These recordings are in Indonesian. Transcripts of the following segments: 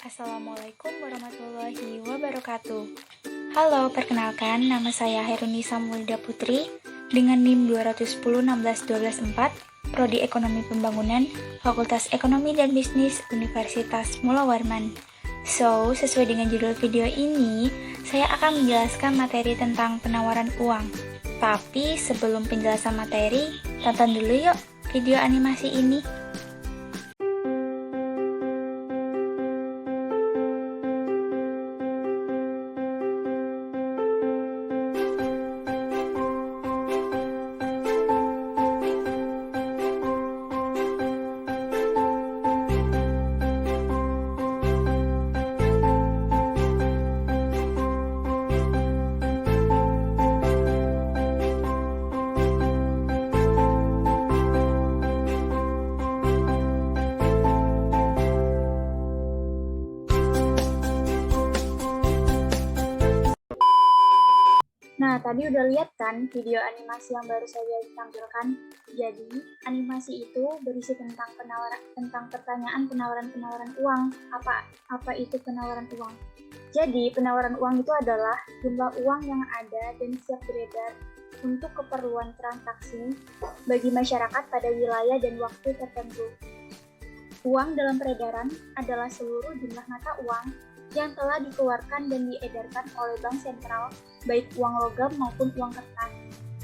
Assalamualaikum warahmatullahi wabarakatuh. Halo, perkenalkan nama saya Herunisa Mulda Putri dengan NIM 210161214, Prodi Ekonomi Pembangunan, Fakultas Ekonomi dan Bisnis Universitas Mula Warman. Sesuai dengan judul video ini, saya akan menjelaskan materi tentang penawaran uang. Tapi sebelum penjelasan materi, tonton dulu yuk video animasi ini. Nah, tadi udah lihat kan video animasi yang baru saja ditampilkan? Jadi, animasi itu berisi tentang pertanyaan penawaran uang. Apa itu penawaran uang? Jadi, penawaran uang itu adalah jumlah uang yang ada dan siap beredar untuk keperluan transaksi bagi masyarakat pada wilayah dan waktu tertentu. Uang dalam peredaran adalah seluruh jumlah mata uang yang telah dikeluarkan dan diedarkan oleh bank sentral, baik uang logam maupun uang kertas.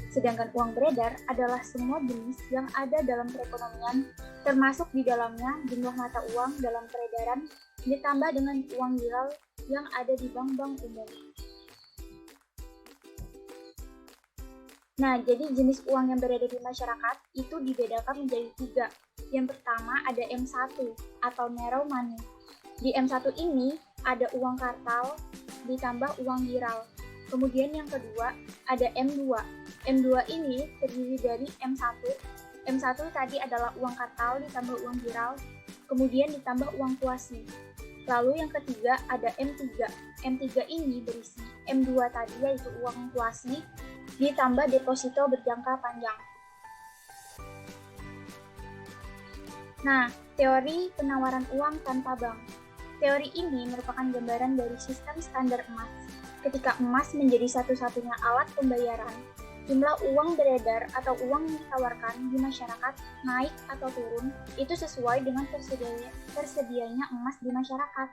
Sedangkan uang beredar adalah semua jenis yang ada dalam perekonomian, termasuk di dalamnya jumlah mata uang dalam peredaran, ditambah dengan uang viral yang ada di bank-bank umum. Nah, jadi jenis uang yang beredar di masyarakat itu dibedakan menjadi 3. Yang pertama ada M1 atau narrow money. Di M1 ini ada uang kartal ditambah uang viral. Kemudian yang kedua ada M2. M2 ini terdiri dari M1. M1 tadi adalah uang kartal ditambah uang viral, kemudian ditambah uang kuasi. Lalu yang ketiga ada M3. M3 ini berisi M2 tadi yaitu uang kuasi ditambah deposito berjangka panjang. Nah, teori penawaran uang tanpa bank. Teori ini merupakan gambaran dari sistem standar emas. Ketika emas menjadi satu-satunya alat pembayaran, jumlah uang beredar atau uang yang ditawarkan di masyarakat naik atau turun, itu sesuai dengan tersedianya emas di masyarakat.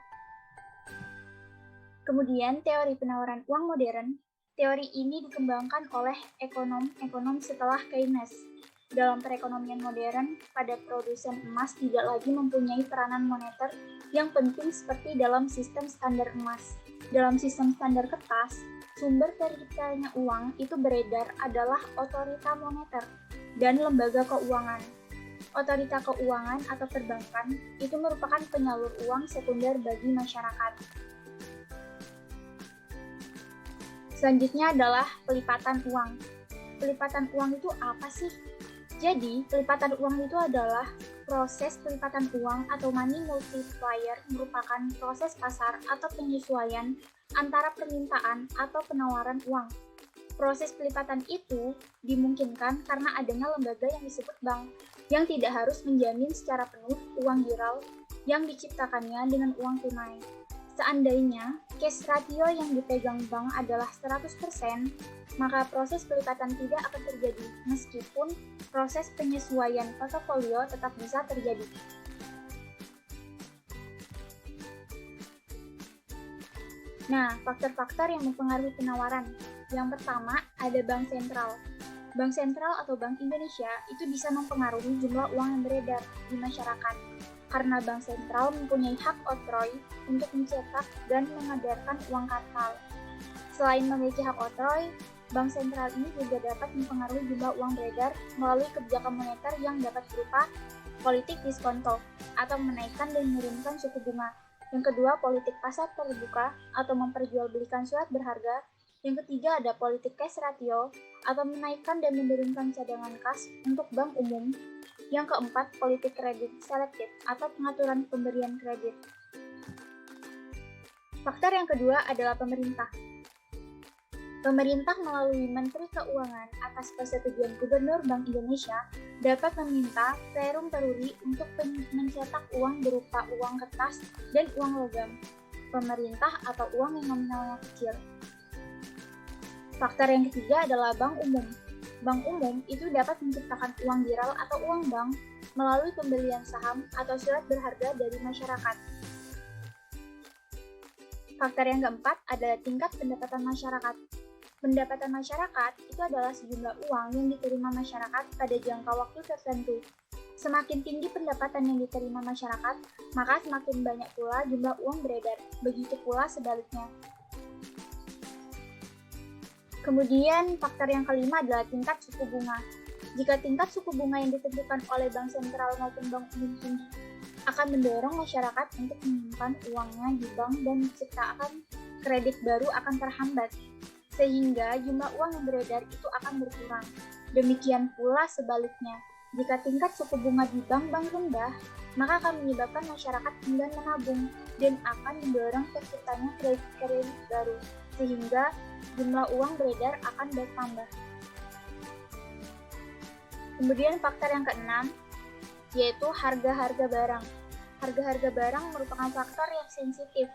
Kemudian, teori penawaran uang modern. Teori ini dikembangkan oleh ekonom setelah Keynes. Dalam perekonomian modern, pada produsen emas tidak lagi mempunyai peranan moneter yang penting seperti dalam sistem standar emas. Dalam sistem standar kertas, sumber terciptanya uang itu beredar adalah otorita moneter dan lembaga keuangan. Otorita keuangan atau perbankan itu merupakan penyalur uang sekunder bagi masyarakat. Selanjutnya adalah pelipatan uang. Pelipatan uang itu apa sih? Jadi, pelipatan uang itu adalah proses pelipatan uang atau money multiplier merupakan proses pasar atau penyesuaian antara permintaan atau penawaran uang. Proses pelipatan itu dimungkinkan karena adanya lembaga yang disebut bank, yang tidak harus menjamin secara penuh uang viral yang diciptakannya dengan uang tunai. Seandainya cash ratio yang dipegang bank adalah 100%, maka proses pelipatan tidak akan terjadi, meskipun proses penyesuaian portofolio tetap bisa terjadi. Nah, faktor-faktor yang mempengaruhi penawaran. Yang pertama, ada bank sentral. Bank sentral atau Bank Indonesia itu bisa mempengaruhi jumlah uang yang beredar di masyarakat, karena bank sentral mempunyai hak oktroy untuk mencetak dan mengedarkan uang kartal. Selain memiliki hak oktroy, bank sentral ini juga dapat mempengaruhi jumlah uang beredar melalui kebijakan moneter yang dapat berupa politik diskonto atau menaikkan dan menurunkan suku bunga. Yang kedua, politik pasar terbuka atau memperjualbelikan surat berharga. Yang ketiga, ada politik cash ratio atau menaikkan dan menurunkan cadangan kas untuk bank umum. Yang keempat, politik kredit selektif atau pengaturan pemberian kredit. Faktor yang kedua adalah pemerintah. Pemerintah melalui Menteri Keuangan atas persetujuan Gubernur Bank Indonesia dapat meminta perum peruri untuk mencetak uang berupa uang kertas dan uang logam pemerintah atau uang yang nominalnya kecil. Faktor yang ketiga adalah bank umum. Bank umum itu dapat menciptakan uang viral atau uang bank melalui pembelian saham atau surat berharga dari masyarakat. Faktor yang keempat adalah tingkat pendapatan masyarakat. Pendapatan masyarakat itu adalah sejumlah uang yang diterima masyarakat pada jangka waktu tertentu. Semakin tinggi pendapatan yang diterima masyarakat, maka semakin banyak pula jumlah uang beredar. Begitu pula sebaliknya. Kemudian faktor yang kelima adalah tingkat suku bunga. Jika tingkat suku bunga yang ditentukan oleh bank sentral maupun bank umum tinggi, akan mendorong masyarakat untuk menyimpan uangnya di bank dan menciptakan kredit baru akan terhambat, sehingga jumlah uang yang beredar itu akan berkurang. Demikian pula sebaliknya, jika tingkat suku bunga di bank-bank rendah, maka akan menyebabkan masyarakat enggan menabung dan akan mendorong terciptanya kredit baru, sehingga jumlah uang beredar akan bertambah. Kemudian faktor yang keenam, yaitu harga-harga barang. Harga-harga barang merupakan faktor yang sensitif.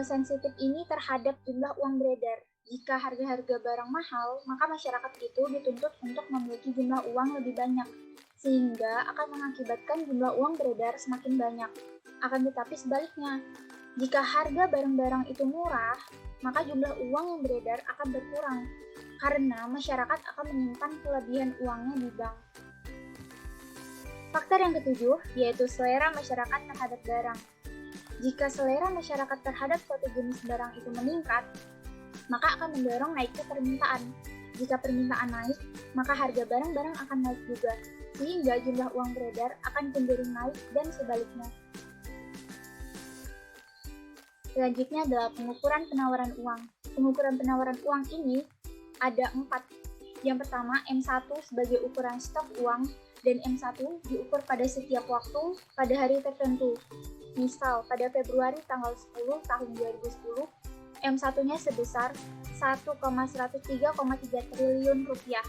Sensitif ini terhadap jumlah uang beredar. Jika harga-harga barang mahal, maka masyarakat itu dituntut untuk memiliki jumlah uang lebih banyak, sehingga akan mengakibatkan jumlah uang beredar semakin banyak. Akan tetapi sebaliknya, jika harga barang-barang itu murah, maka jumlah uang yang beredar akan berkurang, karena masyarakat akan menyimpan kelebihan uangnya di bank. Faktor yang ketujuh, yaitu selera masyarakat terhadap barang. Jika selera masyarakat terhadap suatu jenis barang itu meningkat, maka akan mendorong naiknya permintaan. Jika permintaan naik, maka harga barang-barang akan naik juga, sehingga jumlah uang beredar akan cenderung naik dan sebaliknya. Selanjutnya adalah pengukuran penawaran uang. Pengukuran penawaran uang ini ada 4. Yang pertama, M1 sebagai ukuran stok uang, dan M1 diukur pada setiap waktu pada hari tertentu. Misal, pada Februari tanggal 10 tahun 2010, M1-nya sebesar 1,103,3 triliun rupiah.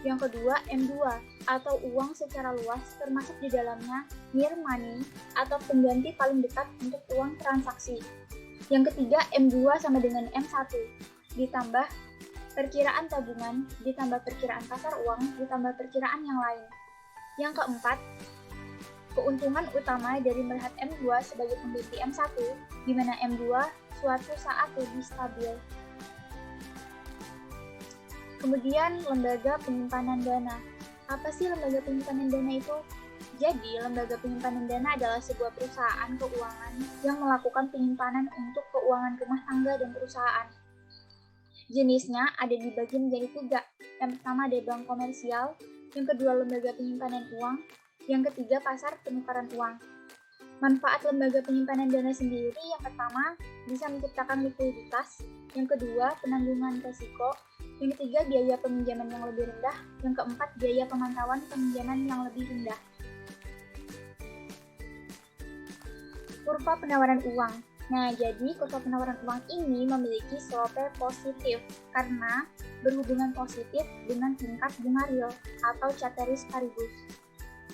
Yang kedua, M2 atau uang secara luas termasuk di dalamnya near money atau pengganti paling dekat untuk uang transaksi. Yang ketiga, M2 sama dengan M1 ditambah perkiraan tabungan, ditambah perkiraan pasar uang, ditambah perkiraan yang lain. Yang keempat, keuntungan utama dari melihat M2 sebagai pengganti M1, di mana M2 suatu saat lebih stabil. Kemudian, lembaga penyimpanan dana. Apa sih lembaga penyimpanan dana itu? Jadi, lembaga penyimpanan dana adalah sebuah perusahaan keuangan yang melakukan penyimpanan untuk keuangan rumah tangga dan perusahaan. Jenisnya ada dibagi menjadi 3. Yang pertama ada bank komersial, yang kedua lembaga penyimpanan uang, yang ketiga pasar penukaran uang. Manfaat lembaga penyimpanan dana sendiri yang pertama bisa menciptakan likuiditas, yang kedua penanggungan risiko, yang ketiga biaya peminjaman yang lebih rendah, yang keempat biaya pemantauan peminjaman yang lebih rendah. Kurva penawaran uang. Nah, jadi kurva penawaran uang ini memiliki slope positif karena berhubungan positif dengan tingkat bunga real atau ceteris paribus.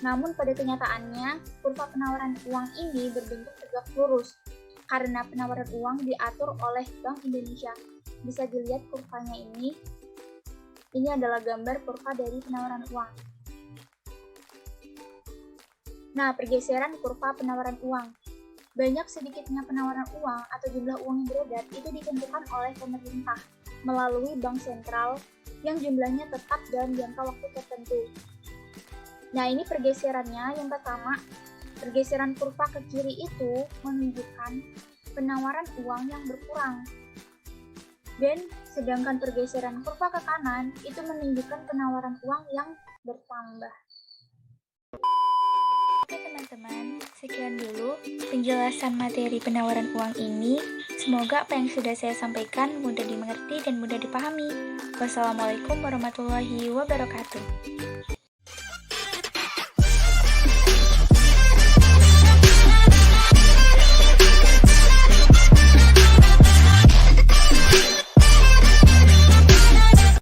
Namun pada kenyataannya, kurva penawaran uang ini berbentuk tegak lurus karena penawaran uang diatur oleh Bank Indonesia. Bisa dilihat kurvanya ini. Ini adalah gambar kurva dari penawaran uang. Nah, pergeseran kurva penawaran uang. Banyak sedikitnya penawaran uang atau jumlah uang yang beredar itu ditentukan oleh pemerintah melalui bank sentral yang jumlahnya tetap dalam jangka waktu tertentu. Nah, ini pergeserannya. Yang pertama, pergeseran kurva ke kiri itu menunjukkan penawaran uang yang berkurang. Dan sedangkan pergeseran kurva ke kanan itu menunjukkan penawaran uang yang bertambah. Oke teman-teman, sekian dulu penjelasan materi penawaran uang ini. Semoga apa yang sudah saya sampaikan mudah dimengerti dan mudah dipahami. Wassalamualaikum warahmatullahi wabarakatuh.